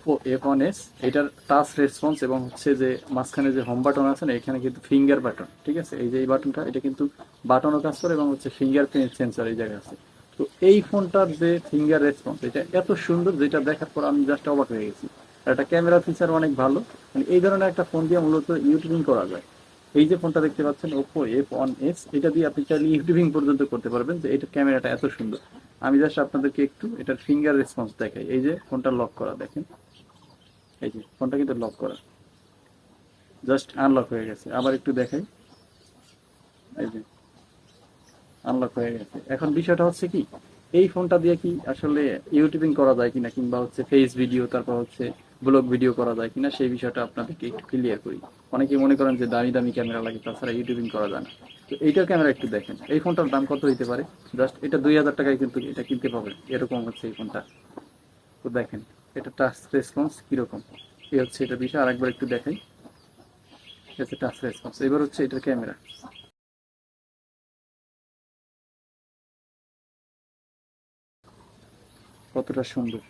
Oppo F1s। এটার touch response এবং হচ্ছে যে মাঝখানে যে হোম বাটন আছে না, এখানে কিন্তু ফিঙ্গার বাটন, ঠিক আছে, এই যে এই বাটনটা, এটা কিন্তু বাটনও কাজ করে এবং হচ্ছে ফিঙ্গারপ্রিন্ট সেন্সর এই জায়গায় আছে। তো এই ফোনটার যে ফিঙ্গার রেসপন্স, এটা এত সুন্দর, যেটা দেখার পর আমি জাস্ট অবাক হয়ে গেছি। আর এটা ক্যামেরা ফিচার অনেক ভালো। মানে এই ধরনের একটা ফোন দিয়ে মূলত ইউটিউবিং করা যায়। এই যে ফোনটা দেখতে পাচ্ছেন Oppo F1s, এটা দিয়ে আপনি চাইলে ইউটিউবিং পর্যন্ত করতে পারবেন, যে এটা ক্যামেরাটা এত সুন্দর। আমি জাস্ট আপনাদেরকে একটু এটার ফিঙ্গার রেসপন্স দেখাই। এই যে ফোনটা লক করা, দেখেন, এই যে ফোনটা কিন্তু লক করা, জাস্ট আনলক হয়ে গেছে। আবার একটু দেখাই, এই যে আনলক হয়ে গেছে। এখন বিষয়টা হচ্ছে কি, এই ফোনটা দিয়ে কি আসলে ইউটিউবিং করা যায় কিনা, কিংবা হচ্ছে ফেস ভিডিও, তারপর হচ্ছে ব্লগ ভিডিও করা যায় কিনা, সেই বিষয়টা আপনাদেরকে একটু ক্লিয়ার করি। অনেকে মনে করেন যে দামি দামি ক্যামেরা লাগে, তাছাড়া ইউটিউবিং করা যায় না। তো এইটার ক্যামেরা একটু দেখেন, এই ফোনটার দাম কত হইতে পারে। জাস্ট এটা 2000 টাকায় কিন্তু এটা কিনতে পাবেন, এরকম হচ্ছে এই ফোনটা। তো দেখেন এটা টাচ রেসপন্স কিরকম, এই হচ্ছে এটা বিষয়। আরেকবার একটু দেখাই, এটা হচ্ছে টাচ রেসপন্স। এবার হচ্ছে এটার ক্যামেরা কতটা সুন্দর।